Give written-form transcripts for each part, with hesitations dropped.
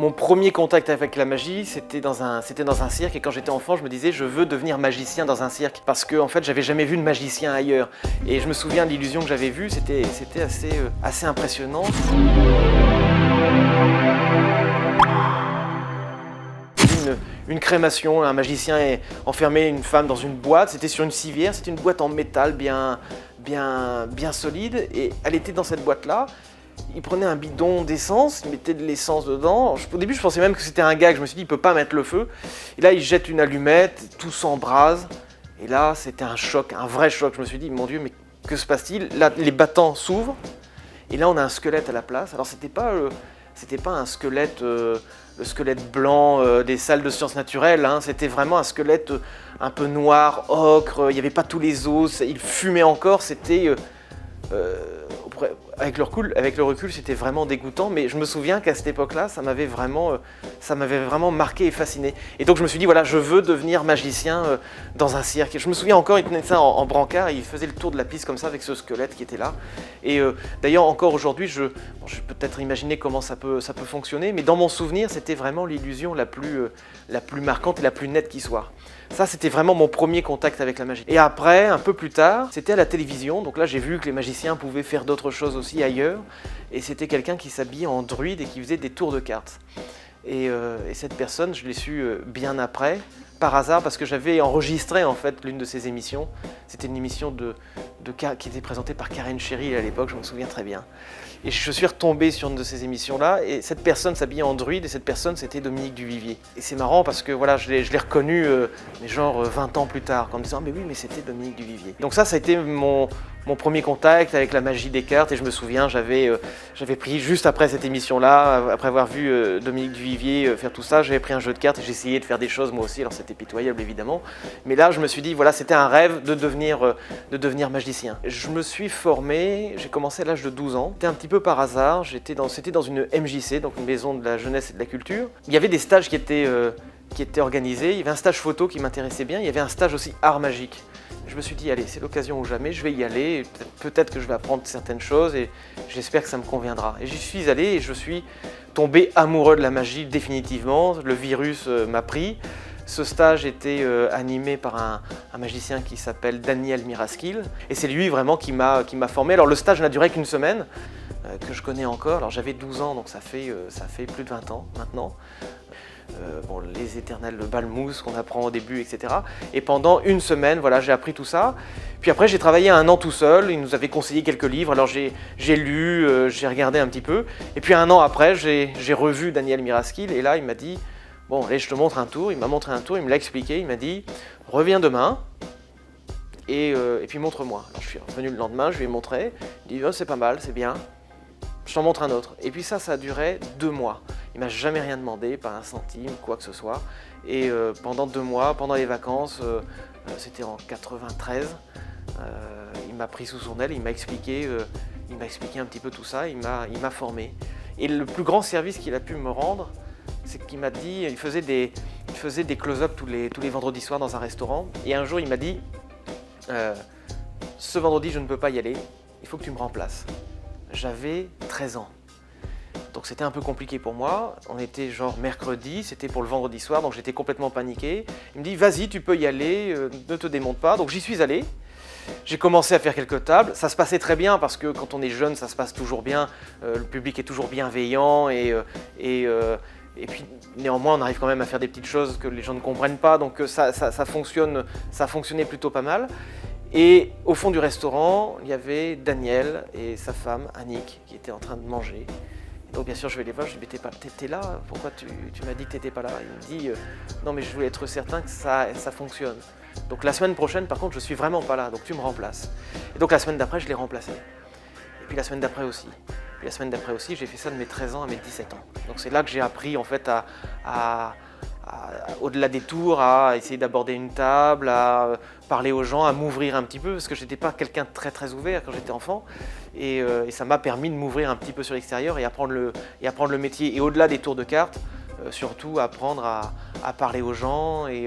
Mon premier contact avec la magie, c'était dans un cirque, et quand j'étais enfant, je me disais je veux devenir magicien dans un cirque parce que en fait, j'avais jamais vu de magicien ailleurs. Et je me souviens de l'illusion que j'avais vue, c'était assez impressionnant. Une crémation, un magicien enfermait une femme dans une boîte, c'était sur une civière, c'était une boîte en métal bien solide, et elle était dans cette boîte-là. Il prenait un bidon d'essence, il mettait de l'essence dedans. Au début, je pensais même que c'était un gag, je me suis dit il peut pas mettre le feu. Et là, il jette une allumette, tout s'embrase, et là, c'était un choc, un vrai choc. Je me suis dit mon Dieu, mais que se passe-t-il? Là, les battants s'ouvrent, et là, on a un squelette à la place. Alors, c'était pas un squelette, le squelette blanc des salles de sciences naturelles, hein. C'était vraiment un squelette un peu noir, ocre, il n'y avait pas tous les os, il fumait encore, c'était... avec le recul, c'était vraiment dégoûtant, mais je me souviens qu'à cette époque-là, ça m'avait vraiment marqué et fasciné. Et donc je me suis dit, voilà, je veux devenir magicien dans un cirque. Et je me souviens encore, il tenait ça en brancard, et il faisait le tour de la piste comme ça avec ce squelette qui était là. Et d'ailleurs, encore aujourd'hui, je peux peut-être imaginer comment ça peut fonctionner, mais dans mon souvenir, c'était vraiment l'illusion la plus marquante et la plus nette qui soit. Ça, c'était vraiment mon premier contact avec la magie. Et après, un peu plus tard, c'était à la télévision. Donc là, j'ai vu que les magiciens pouvaient faire d'autres choses aussi ailleurs. Et c'était quelqu'un qui s'habillait en druide et qui faisait des tours de cartes. Et cette personne, je l'ai su bien après, par hasard, parce que j'avais enregistré en fait l'une de ses émissions. C'était une émission qui était présentée par Karen Cheryl à l'époque, je me souviens très bien. Et je suis retombé sur une de ces émissions-là, et cette personne s'habillait en druide, et cette personne, c'était Dominique Duvivier. Et c'est marrant parce que voilà, je l'ai reconnu, mais genre 20 ans plus tard, en me disant « mais oui, mais c'était Dominique Duvivier ». Donc ça a été mon premier contact avec la magie des cartes, et je me souviens, j'avais pris, juste après cette émission-là, après avoir vu Dominique Duvivier faire tout ça, j'avais pris un jeu de cartes et j'essayais de faire des choses moi aussi, alors c'était pitoyable évidemment, mais là je me suis dit, voilà, c'était un rêve de devenir magicien. Je me suis formé, j'ai commencé à l'âge de 12 ans, c'était un petit peu par hasard, c'était dans une MJC, donc une maison de la jeunesse et de la culture. Il y avait des stages qui étaient organisés, il y avait un stage photo qui m'intéressait bien, il y avait un stage aussi art magique. Je me suis dit, allez, c'est l'occasion ou jamais, je vais y aller, peut-être que je vais apprendre certaines choses et j'espère que ça me conviendra. Et j'y suis allé et je suis tombé amoureux de la magie définitivement, le virus m'a pris. Ce stage était animé par un magicien qui s'appelle Daniel Miraskil, et c'est lui vraiment qui m'a formé. Alors le stage n'a duré qu'une semaine, que je connais encore. Alors j'avais 12 ans, donc ça fait plus de 20 ans maintenant. Les éternels balmous qu'on apprend au début, etc. Et pendant une semaine, voilà, j'ai appris tout ça. Puis après, j'ai travaillé 1 an tout seul. Il nous avait conseillé quelques livres. Alors j'ai lu, j'ai regardé un petit peu. Et puis 1 an après, j'ai revu Daniel Miraskil. Et là, il m'a dit, bon, allez, je te montre un tour. Il m'a montré un tour, il me l'a expliqué. Il m'a dit, reviens demain. Et puis montre-moi. Alors je suis revenu le lendemain, je lui ai montré. Il dit, oh, c'est pas mal, c'est bien. Je t'en montre un autre. Et puis ça a duré 2 mois. Il m'a jamais rien demandé, pas un centime, quoi que ce soit. Et pendant 2 mois, pendant les vacances, c'était en 93, il m'a pris sous son aile, il m'a expliqué un petit peu tout ça, il m'a formé. Et le plus grand service qu'il a pu me rendre, c'est qu'il m'a dit, il faisait des close-up tous les vendredis soirs dans un restaurant. Et un jour, il m'a dit, ce vendredi, je ne peux pas y aller, il faut que tu me remplaces. J'avais 13 ans. Donc c'était un peu compliqué pour moi, on était genre mercredi, c'était pour le vendredi soir, donc j'étais complètement paniqué. Il me dit, vas-y, tu peux y aller, ne te démonte pas. Donc j'y suis allé, j'ai commencé à faire quelques tables, ça se passait très bien parce que quand on est jeune, ça se passe toujours bien, le public est toujours bienveillant et puis néanmoins on arrive quand même à faire des petites choses que les gens ne comprennent pas, donc ça fonctionnait plutôt pas mal. Et au fond du restaurant, il y avait Daniel et sa femme, Annick, qui étaient en train de manger. Et donc bien sûr, je vais les voir, je dis, mais t'étais là, pourquoi tu m'as dit que t'étais pas là? Il me dit, non mais je voulais être certain que ça fonctionne. Donc la semaine prochaine, par contre, je suis vraiment pas là, donc tu me remplaces. Et donc la semaine d'après, je l'ai remplacé. Et puis la semaine d'après aussi. Puis la semaine d'après aussi, j'ai fait ça de mes 13 ans à mes 17 ans. Donc c'est là que j'ai appris en fait au-delà des tours, à essayer d'aborder une table, à parler aux gens, à m'ouvrir un petit peu, parce que j'étais pas quelqu'un de très ouvert quand j'étais enfant, et ça m'a permis de m'ouvrir un petit peu sur l'extérieur et apprendre le métier. Et au-delà des tours de cartes, surtout apprendre à parler aux gens et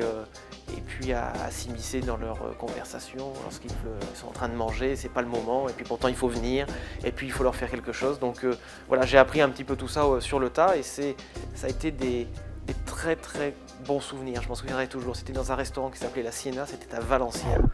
puis à s'immiscer dans leurs conversations lorsqu'ils sont en train de manger, c'est pas le moment, et puis pourtant il faut venir, et puis il faut leur faire quelque chose. Donc voilà, j'ai appris un petit peu tout ça sur le tas, et ça a été des très très bons souvenirs, je m'en souviendrai toujours. C'était dans un restaurant qui s'appelait La Siena, c'était à Valenciennes.